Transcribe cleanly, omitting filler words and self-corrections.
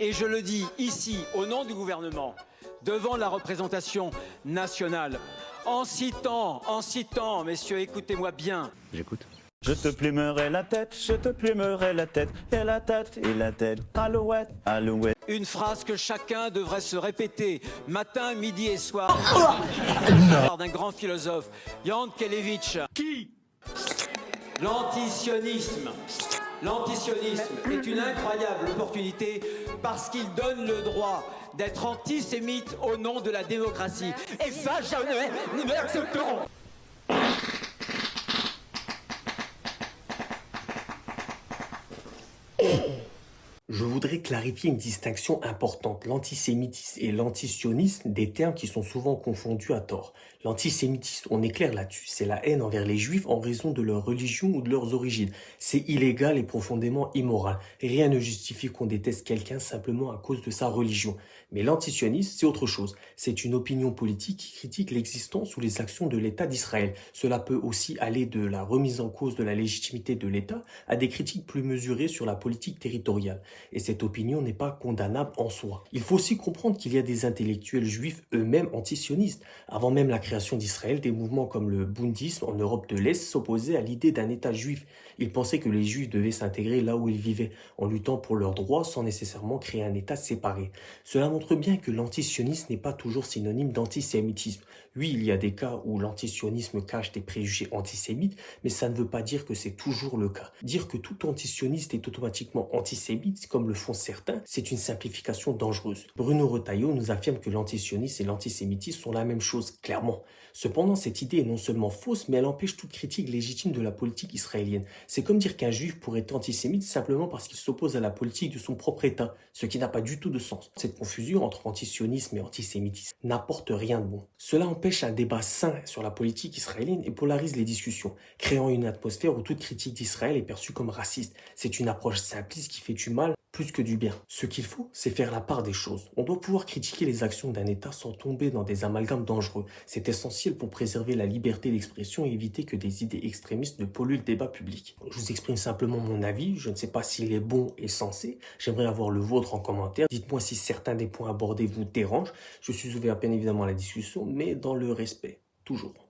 Et je le dis ici, au nom du gouvernement, devant la représentation nationale, en citant, messieurs, écoutez-moi bien. J'écoute. Je te plumerai la tête, je te plumerai la tête, et la tête, alouette, alouette. Une phrase que chacun devrait se répéter, matin, midi et soir, d'un grand philosophe, Jan Kelevitch. Qui? L'antisionisme. L'antisionisme est une incroyable opportunité parce qu'il donne le droit d'être antisémite au nom de la démocratie. Et ça, jamais nous l'accepterons. Je voudrais clarifier une distinction importante. L'antisémitisme et l'antisionisme, des termes qui sont souvent confondus à tort. L'antisémitisme, on est clair là-dessus, c'est la haine envers les juifs en raison de leur religion ou de leurs origines. C'est illégal et profondément immoral. Rien ne justifie qu'on déteste quelqu'un simplement à cause de sa religion. Mais l'antisionisme, c'est autre chose. C'est une opinion politique qui critique l'existence ou les actions de l'État d'Israël. Cela peut aussi aller de la remise en cause de la légitimité de l'État à des critiques plus mesurées sur la politique territoriale. Et cette opinion n'est pas condamnable en soi. Il faut aussi comprendre qu'il y a des intellectuels juifs eux-mêmes antisionistes. Avant même la création d'Israël, des mouvements comme le bundisme en Europe de l'Est s'opposaient à l'idée d'un État juif. Ils pensaient que les juifs devaient s'intégrer là où ils vivaient, en luttant pour leurs droits sans nécessairement créer un État séparé. Cela montre bien que l'antisionisme n'est pas toujours synonyme d'antisémitisme. Oui, il y a des cas où l'antisionisme cache des préjugés antisémites, mais ça ne veut pas dire que c'est toujours le cas. Dire que tout antisioniste est automatiquement antisémite, comme le font certains, c'est une simplification dangereuse. Bruno Retailleau nous affirme que l'antisionisme et l'antisémitisme sont la même chose, clairement. Cependant, cette idée est non seulement fausse, mais elle empêche toute critique légitime de la politique israélienne. C'est comme dire qu'un juif pourrait être antisémite simplement parce qu'il s'oppose à la politique de son propre État, ce qui n'a pas du tout de sens. Cette confusion entre antisionisme et antisémitisme n'apporte rien de bon. Cela empêche un débat sain sur la politique israélienne et polarise les discussions, créant une atmosphère où toute critique d'Israël est perçue comme raciste. C'est une approche simpliste qui fait du mal plus que du bien. Ce qu'il faut, c'est faire la part des choses. On doit pouvoir critiquer les actions d'un État sans tomber dans des amalgames dangereux. C'est essentiel pour préserver la liberté d'expression et éviter que des idées extrémistes ne polluent le débat public. Je vous exprime simplement mon avis, je ne sais pas s'il est bon et sensé. J'aimerais avoir le vôtre en commentaire. Dites-moi si certains des points abordés vous dérangent. Je suis ouvert bien évidemment à la discussion, mais dans le respect, toujours.